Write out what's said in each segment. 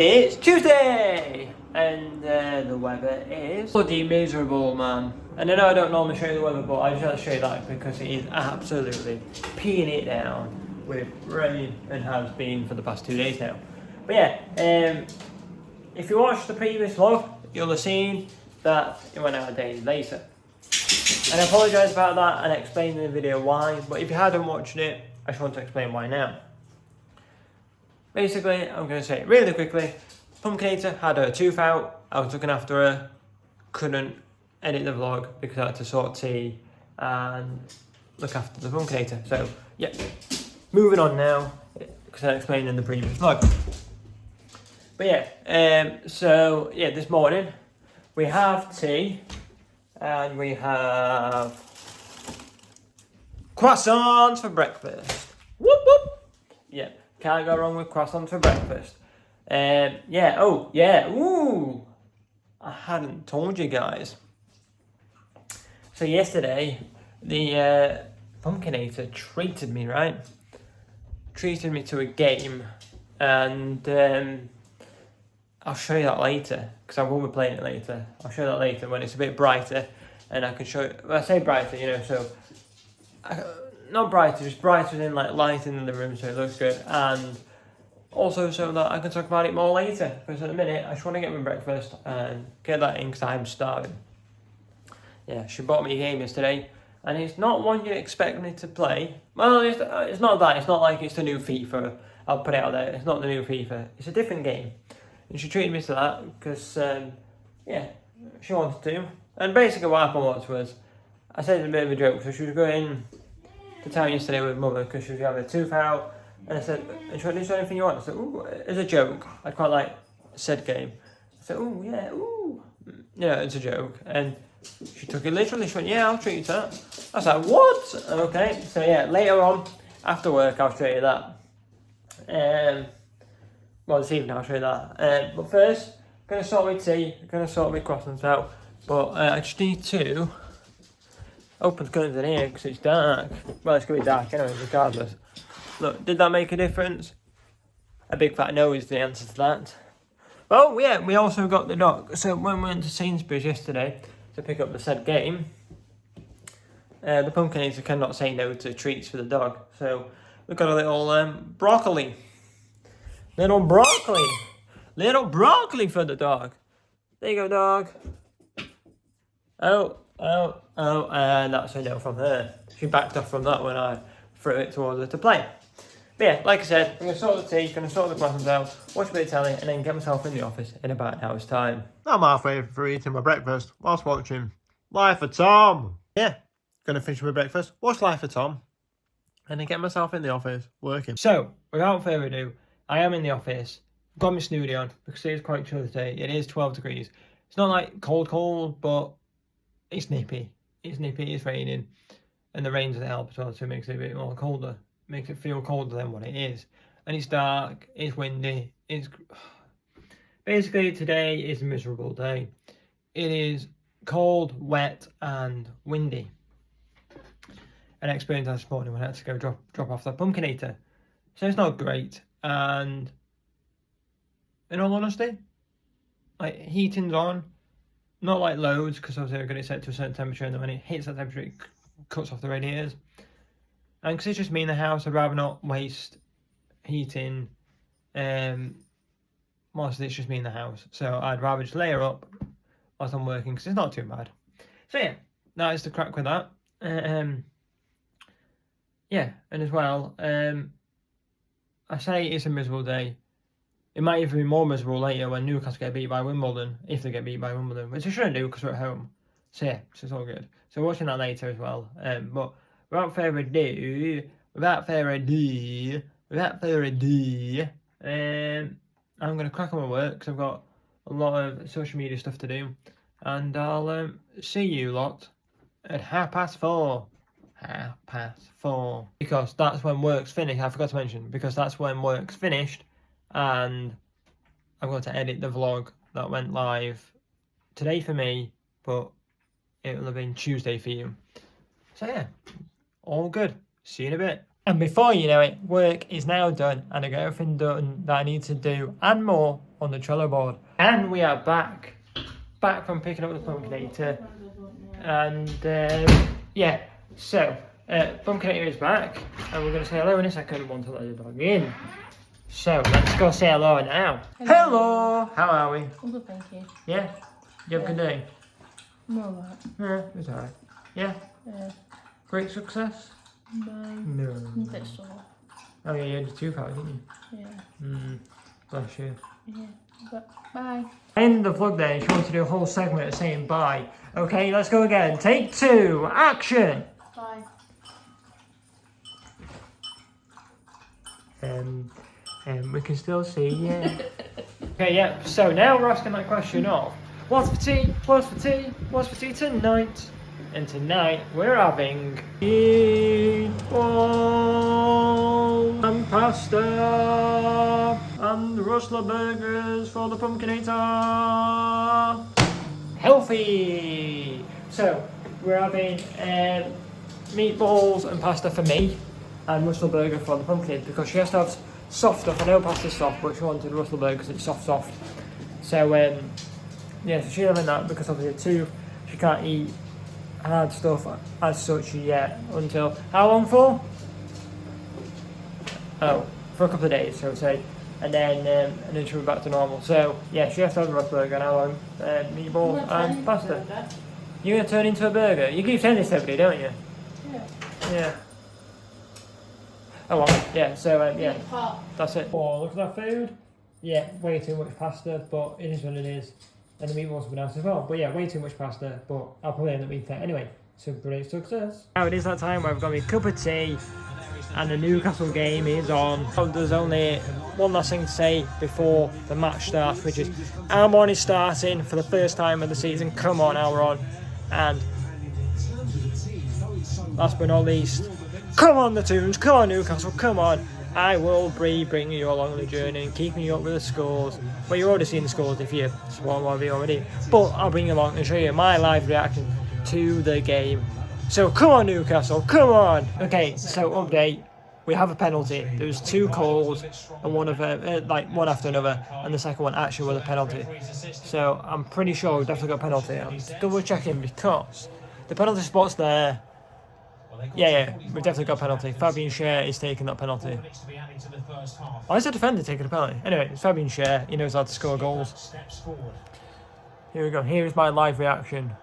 it's Tuesday! And the weather is bloody miserable, man. And I know I don't normally show you the weather, but I just have to show you that because it is absolutely peeing it down with rain and has been for the past 2 days now. But yeah, if you watched the previous vlog, you'll have seen that it went out a day later. And I apologise about that and explain in the video why, but if you hadn't watched it, I just want to explain why now. Basically, I'm going to say it really quickly. Pumpkinator had her tooth out, I was looking after her, couldn't edit the vlog because I had to sort tea and look after the Pumpkinator. So, yeah, moving on now, because I explained in the previous vlog. But yeah, this morning we have tea and we have croissants for breakfast. Whoop whoop! Yeah, can't go wrong with croissants for breakfast. Ooh! I hadn't told you guys. So yesterday, the Pumpkinator treated me, right? Treated me to a game, and I'll show you that later, because I will be playing it later. I'll show you that later when it's a bit brighter, and I can show you, well, I say brighter, you know, so, not brighter, just brighter than like lighting in the room so it looks good, and also so that I can talk about it more later, because at the minute I just want to get my breakfast and get that in because I'm starving. Yeah, she bought me a game yesterday, and it's not one you'd expect me to play. Well, it's not that, it's not like it's the new FIFA, I'll put it out there, it's not the new FIFA, it's a different game. And she treated me to that because, she wanted to. And basically what happened was, I said it's a bit of a joke, so she was going to town yesterday with mother because she was having a tooth out. And I said, is there anything you want? I said, ooh, as a joke. I quite like said game. I said, ooh, yeah, ooh. Yeah, it's a joke. And she took it literally. She went, yeah, I'll treat you to that. I was like, what? Okay, so yeah, later on, after work, I'll show you that. Well, this evening I'll show you that. But first, I'm going to sort my tea, I'm going to sort my croissants out. But I just need to open the curtains in here because it's dark. Well, it's going to be dark anyway, regardless. Look, did that make a difference? A big fat no is the answer to that. Oh, yeah, we also got the dog. So when we went to Sainsbury's yesterday to pick up the said game, the Pumpkinator cannot say no to treats for the dog. So we got a little broccoli. Little broccoli for the dog. There you go, dog. Oh, and that's a no from her. She backed off from that when I threw it towards her to play. But yeah, like I said, I'm going to sort the tea, going to sort the croissants out, watch a bit of telly, and then get myself in the office in about an hour's time. I'm halfway through eating my breakfast whilst watching Life of Tom. Yeah, going to finish my breakfast, watch Life of Tom, and then get myself in the office working. So, without further ado, I am in the office, got my snooty on, because it is quite chilly today. It is 12 degrees. It's not like cold, but it's nippy. It's raining, and the rain doesn't help as well, so it makes it a bit more colder. Makes it feel colder than what it is. And it's dark, it's windy, basically today is a miserable day. It is cold, wet, and windy. And I experienced that this morning when I had to go drop off that Pumpkinator. So it's not great. And in all honesty, like heating's on, not like loads because obviously I've got it set to a certain temperature, and then when it hits that temperature it cuts off the radiators. And because it's just me in the house, I'd rather not waste heating whilst it's just me in the house. So I'd rather just layer up whilst I'm working because it's not too bad. So yeah, that is the crack with that. Yeah, and as well, I say it's a miserable day. It might even be more miserable later when Newcastle get beat by Wimbledon, if they get beat by Wimbledon, which they shouldn't do because we're at home. So yeah, so it's all good. So watching that later as well. But without further ado, I'm going to crack on my work because I've got a lot of social media stuff to do. And I'll see you lot at 4:30. 4:30. Because that's when work's finished. I forgot to mention, because that's when work's finished. And I'm going to edit the vlog that went live today for me, but it will have been Tuesday for you. So yeah, all good. See you in a bit. And before you know it, work is now done, and I got everything done that I need to do and more on the Trello board. And we are back from picking up the Pumpkinator. And yeah, so Pumpkinator is back, and we're going to say hello in a second once I let the dog in. So let's go say hello now. Hello! How are we? I'm good, thank you. Yeah? You have a good day? I'm alright. Yeah, it's alright. Yeah? Yeah. Great success? No. No. I'm a bit sore. Oh yeah, you had your tooth out, didn't you? Yeah. Bless you. Yeah. But bye. End the vlog there. She wanted to do a whole segment of saying bye. Okay, let's go again. Take 2. Action! Bye. We can still see, yeah. Okay, yeah, so now we're asking that question of what's for tea? What's for tea? What's for tea tonight? And tonight we're having meatball and pasta and Rustler burgers for the Pumpkinator. Healthy! So we're having meatballs and pasta for me and Russell burger for the Pumpkinator because she has to have soft stuff. I know pasta's soft, but she wanted Russell burger because it's soft. So yeah, so she's having that because obviously too she can't eat hard stuff as such yet until how long for? Oh, for a couple of days, so say, and then she'll be back to normal. So yeah, she has to have a Russell burger and I'll have meatball and pasta. You're gonna turn into a burger. You keep saying this to everybody, don't you? Yeah. Yeah. Oh well, yeah, so yeah, that's it. Oh, look at that food. Yeah, way too much pasta, but it is what it is. And the meatballs will be nice as well. But yeah, way too much pasta, but I'll probably end up eating that anyway. So great success. Now it is that time where I've got my cup of tea and the Newcastle game is on. There's only one last thing to say before the match starts, which is Almon is starting for the first time of the season. Come on, Almon. And last but not least, come on the Toons, come on Newcastle, come on. I will be bringing you along the journey and keeping you up with the scores. Well, you've already seen the scores if you support one of you already. But I'll bring you along and show you my live reaction to the game. So come on Newcastle, come on. Okay, so update. We have a penalty. There was 2 calls and one of them, like one after another, and the second one actually was a penalty. So I'm pretty sure we've definitely got a penalty. I'm double checking because the penalty spot's there. Yeah, we've definitely got a penalty. Fabian Schär is taking that penalty. Why is the defender taking a penalty? Anyway, it's Fabian Schär. He knows how to score goals. Here we go. Here is my live reaction.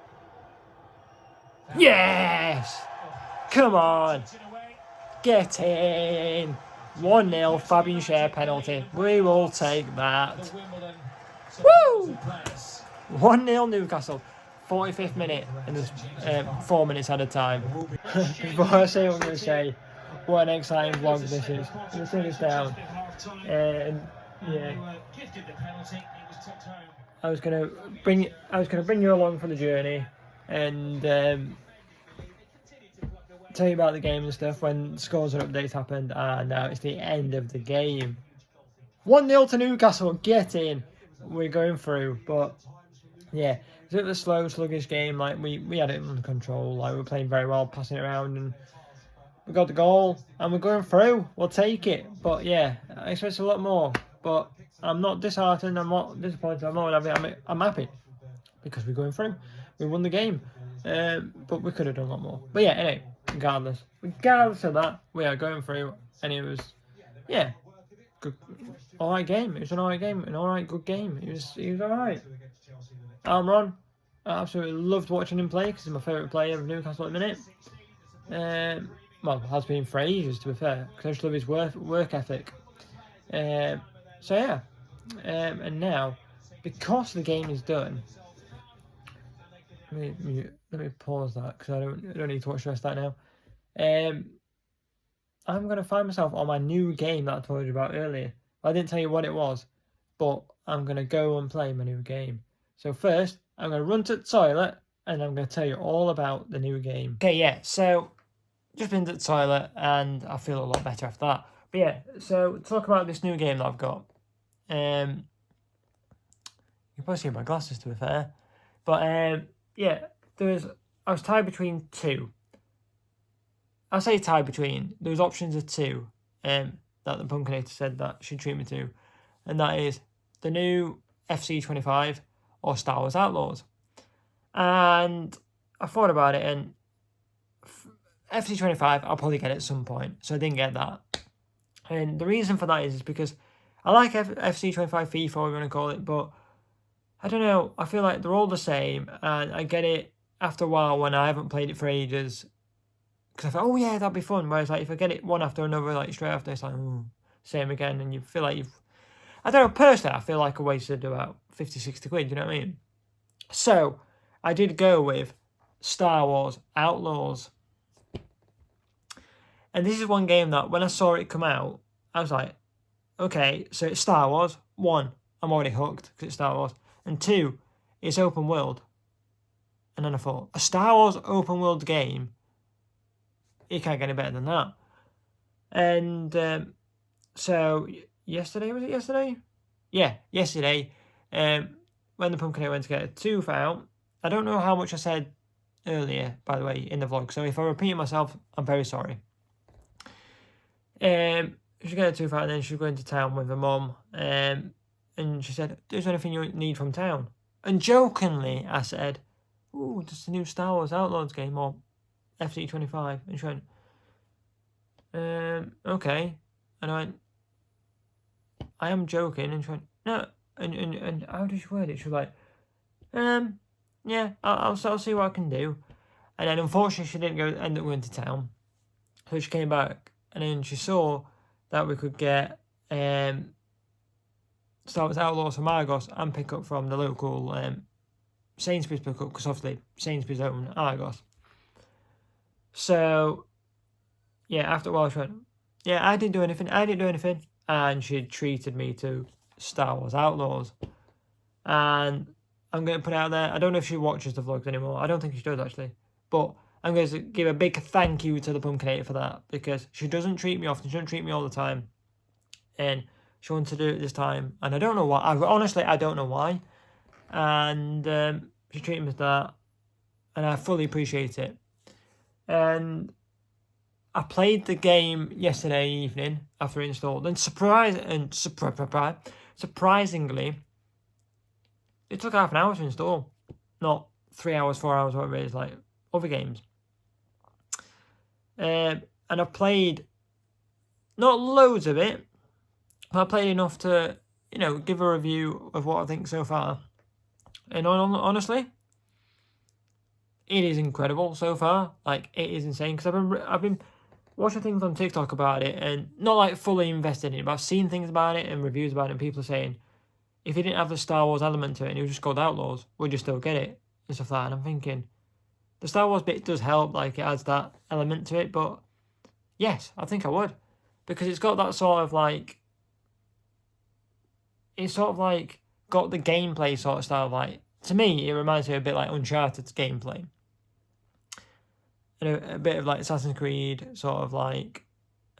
Yes! Come on! Get in! 1-0 Fabian Schär penalty. We will take that. Woo! 1-0 Newcastle. 45th minute and there's 4 minutes at a time. Before I say what I'm going to say, what an exciting vlog this is. Let's turn this down. Yeah. I was gonna bring you along for the journey and tell you about the game and stuff when scores and updates happened, and now it's the end of the game. 1-0 to Newcastle, get in. We're going through, but yeah. It was a bit of a slow, sluggish game. Like we had it under control. Like we were playing very well, passing it around, and we got the goal, and we're going through. We'll take it. But yeah, I expect a lot more. But I'm not disheartened. I'm not disappointed. I'm happy because we're going through. We won the game, but we could have done a lot more. But yeah, anyway, regardless of that, we are going through, and it was good, all right game. It was an all right game, an all right good game. It was all right. Almiron, I absolutely loved watching him play because he's my favourite player of Newcastle at the minute. Well, has been for ages to be fair, because I just love his work ethic. So yeah, and now, because the game is done, let me pause that because I don't need to watch the rest of that now. I'm going to find myself on my new game that I told you about earlier. I didn't tell you what it was, but I'm going to go and play my new game. So first, I'm going to run to the toilet and I'm going to tell you all about the new game. Okay, yeah, so just been to the toilet and I feel a lot better after that. But yeah, so talk about this new game that I've got. You can probably see my glasses to be fair. But yeah, I was tied between 2. I say tied between, there was options of 2 that the Pumpkinator said that she'd treat me to. And that is the new FC25 or Star Wars Outlaws. And I thought about it, and FC25 I'll probably get at some point, so I didn't get that. And the reason for that is because I like FC25 FIFA, whatever you want to call it, but I don't know, I feel like they're all the same, and I get it after a while when I haven't played it for ages, because I thought, oh yeah, that'd be fun, whereas like if I get it one after another, like straight after, it's like, same again, and you feel like I don't know, personally, I feel like I wasted about 50, 60 quid, you know what I mean? So, I did go with Star Wars Outlaws. And this is one game that, when I saw it come out, I was like, okay, so it's Star Wars. 1, I'm already hooked, because it's Star Wars. And 2, it's open world. And then I thought, a Star Wars open world game, you can't get any better than that. And so, yesterday, was it yesterday? Yeah, yesterday, when the Pumpkinator went to get a tooth out, I don't know how much I said earlier, by the way, in the vlog, so if I repeat myself, I'm very sorry. She got a tooth out, and then she was going to town with her mum, and she said, "Is there anything you need from town?" And jokingly, I said, "Ooh, just a new Star Wars Outlaws game, or FC25." And she went, okay. And I went, "I am joking." And she went, "No." And how did she word it? She was like, yeah, I'll see what I can do. And then unfortunately she didn't end up going to town. So she came back, and then she saw that we could get Star Wars Outlaws from Argos and pick up from the local Sainsbury's pickup, because obviously Sainsbury's own Argos. So yeah, after a while she went, yeah, I didn't do anything, and she treated me to Star Wars Outlaws. And I'm going to put it out there, I don't know if she watches the vlogs anymore, I don't think she does actually, but I'm going to give a big thank you to the Pumpkinator for that, because she doesn't treat me often, she doesn't treat me all the time, and she wanted to do it this time, and I don't know why, I don't know why, and she treated me as that, and I fully appreciate it. And I played the game yesterday evening after it installed, and surprisingly, it took half an hour to install, not 3 hours, 4 hours, whatever it is, like other games. And I played not loads of it, but I played enough to, give a review of what I think so far. And honestly, it is incredible so far. Like, it is insane, because I've been watching things on TikTok about it, and not like fully invested in it, but I've seen things about it and reviews about it, and people are saying, if it didn't have the Star Wars element to it and it was just called Outlaws, would you still get it? And stuff like that. And I'm thinking, the Star Wars bit does help, like it adds that element to it, but yes, I think I would. Because it's got that sort of like, it's sort of like got the gameplay sort of style, like, to me, it reminds me a bit like Uncharted's gameplay. And a bit of like Assassin's Creed, sort of like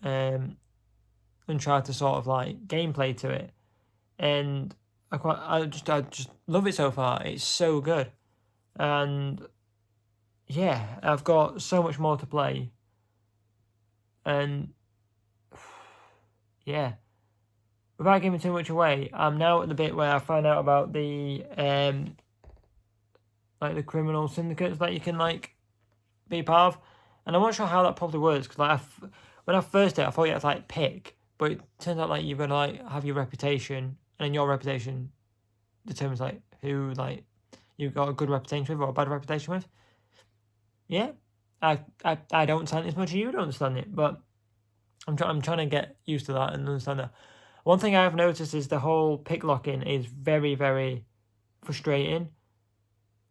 Uncharted sort of like gameplay to it. And I just love it so far. It's so good. And yeah, I've got so much more to play. And yeah, without giving too much away, I'm now at the bit where I find out about the like the criminal syndicates that you can like be part of. And I'm not sure how that probably works, because like when I first did it, I thought you had to like pick, but it turns out like you've got to like have your reputation, and then your reputation determines like who like you've got a good reputation with or a bad reputation with. Yeah, I don't understand it as much as you don't understand it, but I'm trying to get used to that and understand that. One thing I've noticed is the whole pick locking is very, very frustrating.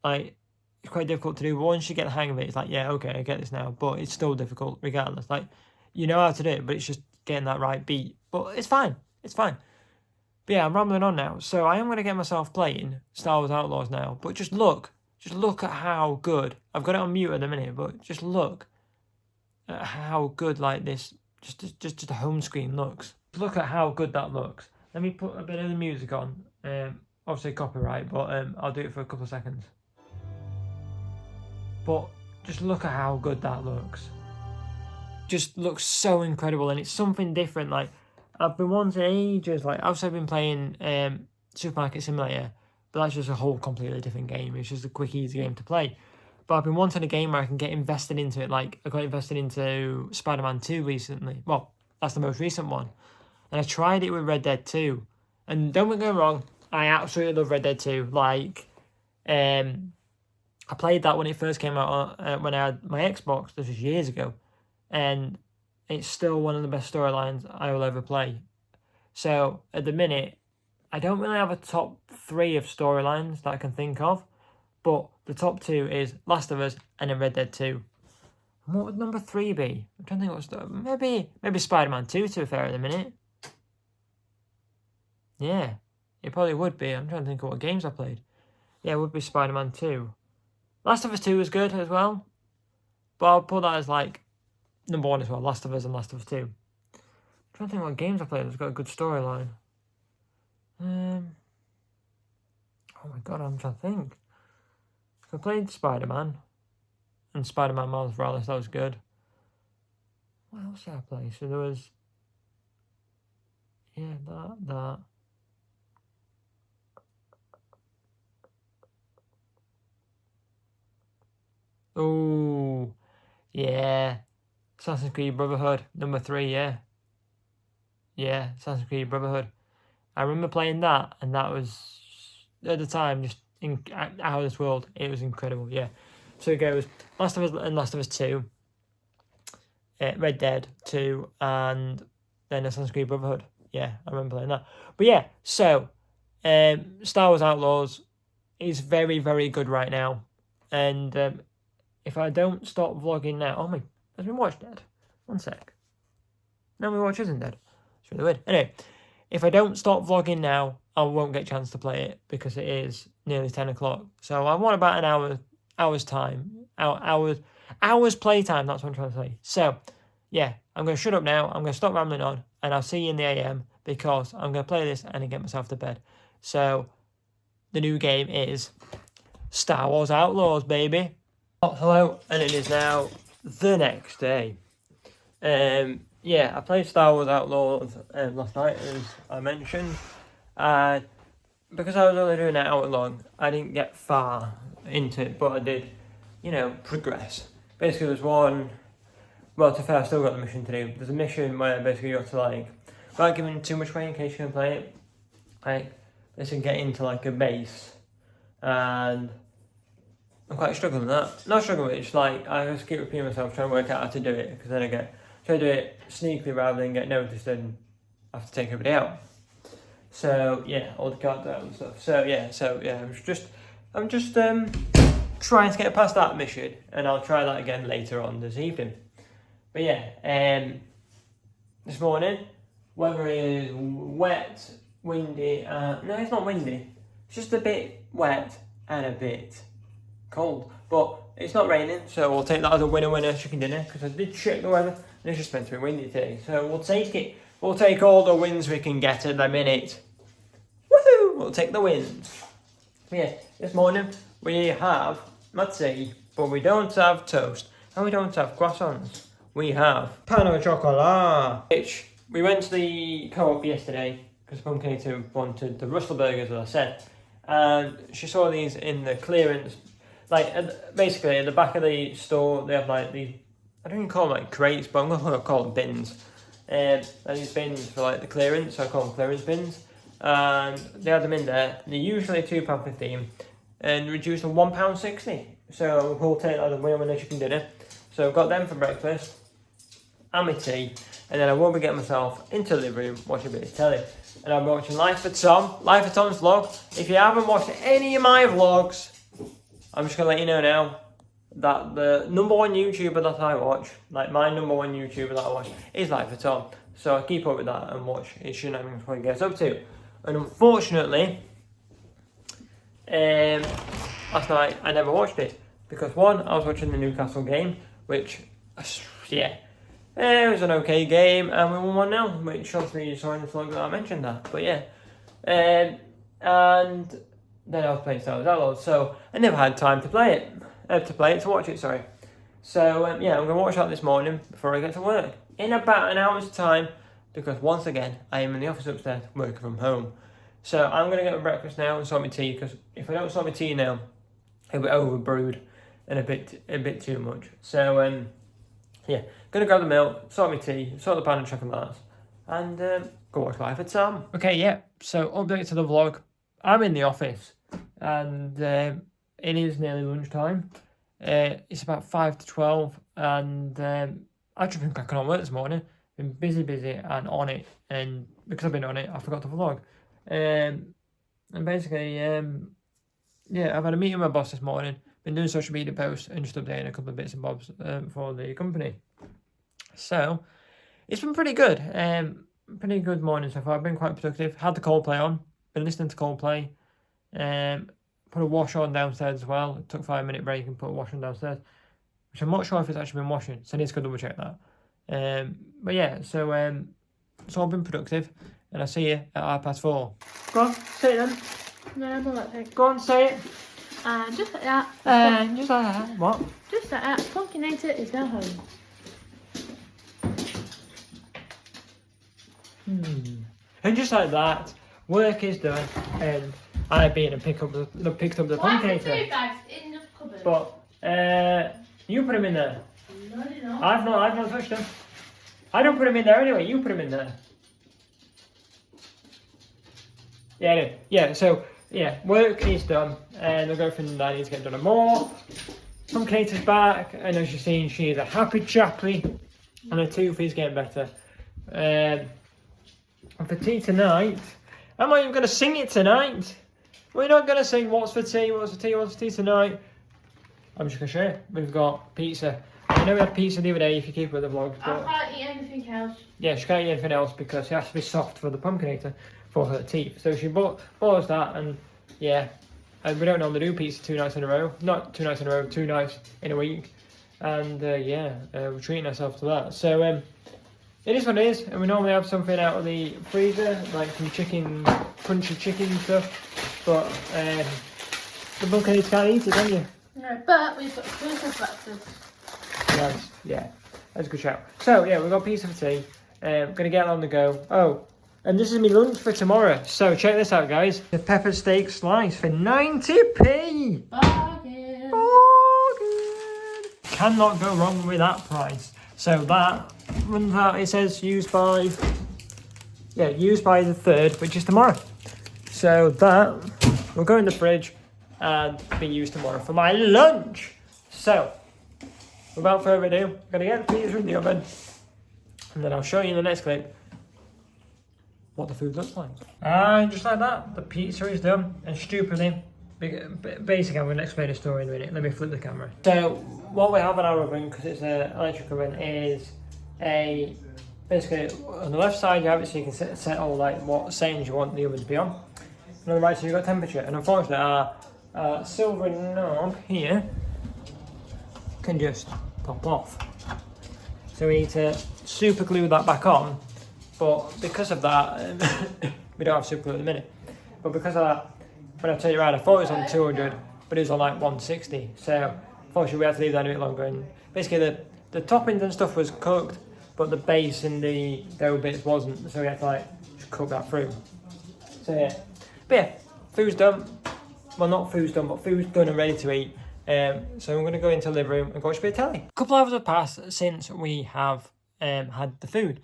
Like, it's quite difficult to do, but once you get the hang of it, it's like, yeah, okay, I get this now, but it's still difficult regardless. Like, you know how to do it, but it's just getting that right beat. But it's fine. But yeah, I'm rambling on now. So I am going to get myself playing Star Wars Outlaws now. But just look at how good. I've got it on mute at the minute, but just look at how good like this, just a home screen looks. Look at how good that looks. Let me put a bit of the music on. Obviously copyright, but I'll do it for a couple of seconds. But just look at how good that looks. Just looks so incredible, and it's something different. Like, I've been wanting ages, like, I've been playing Supermarket Simulator, but that's just a whole completely different game. It's just a quick, easy game to play. But I've been wanting a game where I can get invested into it. Like, I got invested into Spider-Man 2 recently. Well, that's the most recent one. And I tried it with Red Dead 2. And don't get me wrong, I absolutely love Red Dead 2. Like, I played that when it first came out, when I had my Xbox. This was years ago. And it's still one of the best storylines I will ever play. So, at the minute, I don't really have a top 3 of storylines that I can think of. But the top 2 is Last of Us and then Red Dead 2. And what would number 3 be? I'm trying to think what's... Maybe Spider-Man 2, to be fair, at the minute. Yeah, it probably would be. I'm trying to think of what games I played. Yeah, it would be Spider-Man 2. Last of Us 2 was good as well. But I'll put that as, like, number 1 as well. Last of Us and Last of Us 2. I'm trying to think what games I played that's got a good storyline. Oh my god, I'm trying to think. I played Spider-Man. And Spider-Man Miles Morales, that was good. What else did I play? So there was... Yeah, that. Oh, yeah. Assassin's Creed Brotherhood, number 3, yeah. Yeah, Assassin's Creed Brotherhood. I remember playing that, and that was, at the time, just out of this world. It was incredible, yeah. So it goes Last of Us and Last of Us 2, Red Dead 2, and then Assassin's Creed Brotherhood. Yeah, I remember playing that. But yeah, so Star Wars Outlaws is very, very good right now. And if I don't stop vlogging now... Oh my... Has my watch dead? One sec. No, my watch isn't dead. It's really weird. Anyway, if I don't stop vlogging now, I won't get a chance to play it because it is nearly 10 o'clock. So I want about an hour's time. Hours playtime, that's what I'm trying to say. So, yeah, I'm going to shut up now. I'm going to stop rambling on. And I'll see you in the AM because I'm going to play this and then get myself to bed. So, the new game is Star Wars Outlaws, baby. Oh, hello, and it is now the next day. Yeah, I played Star Wars Outlaws last night, as I mentioned. Because I was only doing an hour long, I didn't get far into it, but I did, progress. Basically, there's one... Well, to be fair, I still got the mission to do. There's a mission where basically you have to, without giving too much away in case you can play it, basically get into, a base. And I'm quite struggling with that. Not struggling with it, it's I just keep repeating myself, trying to work out how to do it, because then I try to do it sneakily rather than get noticed and have to take everybody out. So, yeah, all the cards out and stuff. So, yeah, I'm just trying to get past that mission, and I'll try that again later on this evening. But yeah, this morning, weather is wet, windy, no, it's not windy, it's just a bit wet and a bit cold, but it's not raining, so we'll take that as a winner chicken dinner, because I did check the weather, and it's just meant to be windy today, so we'll take it, we'll take all the wins we can get at the minute. Woohoo! We'll take the wins. But yeah, this morning, we have tea, but we don't have toast, and we don't have croissants. We have pan au chocolat, which we went to the co-op yesterday because Pumpkinator wanted the Russell burgers, as I said, and she saw these in the clearance, basically at the back of the store. They have these, I don't even call them crates, but I'm gonna call them bins. These bins for the clearance, so I call them clearance bins. And they had them in there. They're usually £2.15 and reduced to £1.60. So we'll take that as a winner chicken dinner. So I've got them for breakfast and my tea, and then I will be getting myself into the living room, watching a bit of telly. And I'm watching Life of Tom's vlog. If you haven't watched any of my vlogs, I'm just going to let you know now that the number one YouTuber that I watch, my number one YouTuber that I watch, is Life of Tom. So I keep up with that and watch his shenanigans what he gets up to. And unfortunately, last night I never watched it. Because one, I was watching the Newcastle game, which, yeah, it was an okay game, and we won 1-0, which obviously you saw in the vlog that I mentioned that. But yeah, and then I was playing Star Wars Outlaws, so I never had time to to watch it, sorry. So yeah, I'm going to watch that this morning before I get to work. In about an hour's time, because once again, I am in the office upstairs working from home. So I'm going to get my breakfast now and sort my tea, because if I don't sort my tea now, it'll be overbrewed and a bit too much. So yeah, going to grab the milk, sort my tea, sort the pan and chocolates, and go watch Life at Tom. Okay, yeah, so update to the vlog. I'm in the office, and it is nearly lunchtime. It's about 5 to 12, and I've just been cracking on work this morning. Been busy and on it, and because I've been on it, I forgot to vlog. And basically, yeah, I've had a meeting with my boss this morning, been doing social media posts and just updating a couple of bits and bobs for the company. So, it's been pretty good. Pretty good morning so far. I've been quite productive. Had the Coldplay on, been listening to Coldplay. Put a wash on downstairs as well. It took 5-minute break and put a wash on downstairs, which I'm not sure if it's actually been washing, so I need to go double check that. But yeah, so it's all been productive, and I'll see you at 4:30. Go on, say it then. No, I don't like that. Go on, say it. Just like that. Just like that. What? Just like that. Pumpkinator is now home. And just like that, work is done, and I've been and picked up the Pumpkinator. Bags in the cupboard? But you put them in there. No, they're not. I've not touched them. I don't put them in there anyway. You put them in there. Yeah, anyway. Yeah. So yeah, work is done, and the girlfriend that needs to get done more. Pumpkinator's back, and as you've seen, she is a happy chappy, and her tooth is getting better. And for tea tonight, I'm not even going to sing it tonight. We're not going to sing what's for tea tonight. I'm just going to show you. We've got pizza. I know we had pizza the other day if you keep with the vlogs. I can't eat anything else. Yeah, she can't eat anything else because it has to be soft for the Pumpkinator for her teeth. So she bought us that, and yeah. And we don't normally do pizza 2 nights in a row. Not 2 nights in a row, 2 nights in a week. And yeah, we're treating ourselves to that. So it is what it is, and we normally have something out of the freezer, like some chicken, crunchy chicken stuff. But the Pumpkinator can't eat it, can you? No, but we've got food for breakfast. Nice, yeah, that's a good shout. So yeah, we've got pizza for tea. Gonna get on the go. Oh, and this is my lunch for tomorrow. So check this out, guys. The pepper steak slice for 90p. Bargain. Bargain. Cannot go wrong with that price. So that runs out. It says used by the 3rd, which is tomorrow. So that will go in the fridge and be used tomorrow for my lunch. So without further ado, I'm gonna get the pizza in the oven, and then I'll show you in the next clip what the food looks like. And just like that, the pizza is done. And stupidly, basically, I'm going to explain the story in a minute. Let me flip the camera. So what we have in our oven, because it's an electric oven, is basically on the left side you have it so you can set all like what settings you want the oven to be on. And on the right side you've got temperature. And unfortunately our silver knob here can just pop off. So we need to super glue that back on. But because of that, we don't have super glue at the minute. But because of that, when I turned it around, I thought it was on 200, but it was on like 160. So unfortunately, we had to leave that a bit longer. And basically, the toppings and stuff was cooked, but the base and the dough bits wasn't. So we had to like just cook that through. So yeah, but yeah, food's done. Well, not food's done, but food's done and ready to eat. So I'm going to go into the living room and watch a bit of telly. A couple of hours have passed since we have had the food.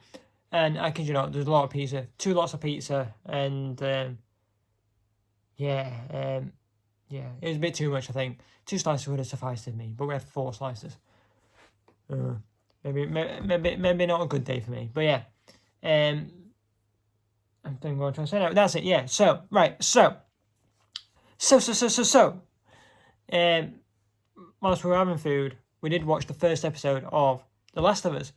And I kid you not, there's a lot of pizza, 2 lots of pizza, and yeah, it was a bit too much, I think. 2 slices would have sufficed me, but we had 4 slices. Maybe not a good day for me, but yeah. I think what I'm trying to say now. That's it, yeah. So, right, whilst we were having food, we did watch the first episode of The Last of Us.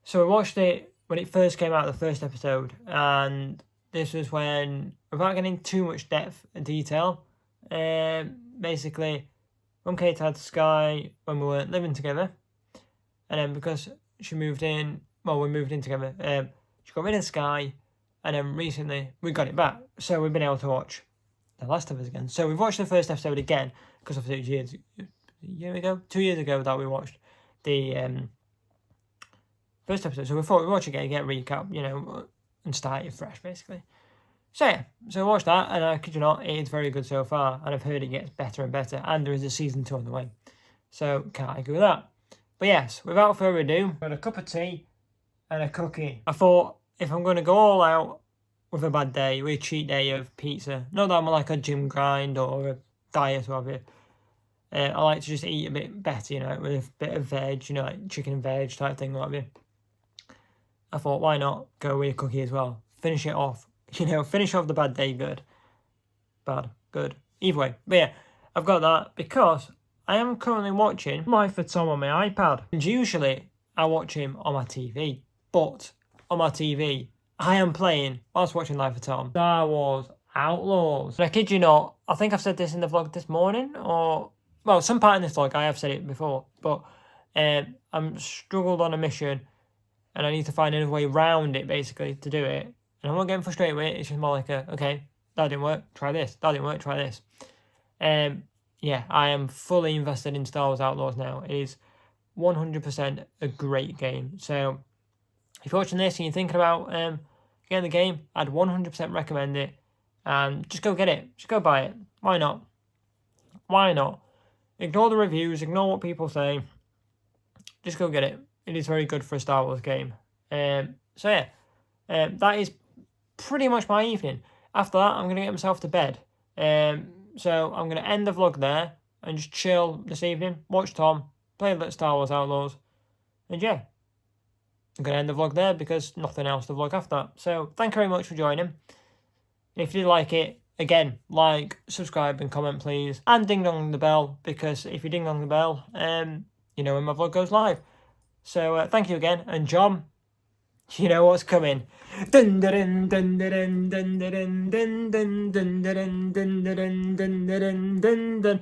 So we watched it when it first came out, the first episode, and this was when, without getting too much depth and detail, basically, Mum Kate had Sky when we weren't living together, and then because she moved in, well, we moved in together, she got rid of Sky, and then recently we got it back, so we've been able to watch The Last of Us again. So we've watched the first episode again, because obviously it was 2 years ago that we watched the first episode, so we thought we'd watch it again, get a recap, and start it fresh, basically. So yeah, so watch that, and I kid you not, it is very good so far, and I've heard it gets better and better, and there is a season 2 on the way. So can't argue with that. But yes, without further ado, got a cup of tea and a cookie. I thought if I'm going to go all out with a bad day, with a cheat day of pizza, not that I'm like a gym grind or a diet or whatever, I like to just eat a bit better, you know, with a bit of veg, you know, like chicken and veg type thing, whatever. I thought, why not go with a cookie as well? Finish it off. You know, finish off the bad day good. Bad, good. Either way. But yeah, I've got that because I am currently watching Life of Tom on my iPad. And usually I watch him on my TV. But on my TV, I am playing, whilst watching Life of Tom, Star Wars Outlaws. And I kid you not, I think I've said this in the vlog this morning, or... Well, some part in this vlog, I have said it before, but I'm struggled on a mission, and I need to find another way around it, basically, to do it. And I'm not getting frustrated with it, it's just more like okay, that didn't work, try this. That didn't work, try this. Yeah, I am fully invested in Star Wars Outlaws now. It is 100% a great game. So, if you're watching this and you're thinking about getting the game, I'd 100% recommend it. And just go get it. Just go buy it. Why not? Why not? Ignore the reviews, ignore what people say. Just go get it. It is very good for a Star Wars game. So yeah, that is pretty much my evening. After that, I'm going to get myself to bed. So I'm going to end the vlog there and just chill this evening, watch Tom, play a little Star Wars Outlaws, and yeah, I'm going to end the vlog there because nothing else to vlog after that. So thank you very much for joining. If you did like it, again, like, subscribe and comment please, and ding dong the bell, because if you ding dong the bell, you know when my vlog goes live. So thank you again, and John, you know what's coming. Dun dun dun dun dun dun dun dun dun dun dun dun dun dun dun dun dun.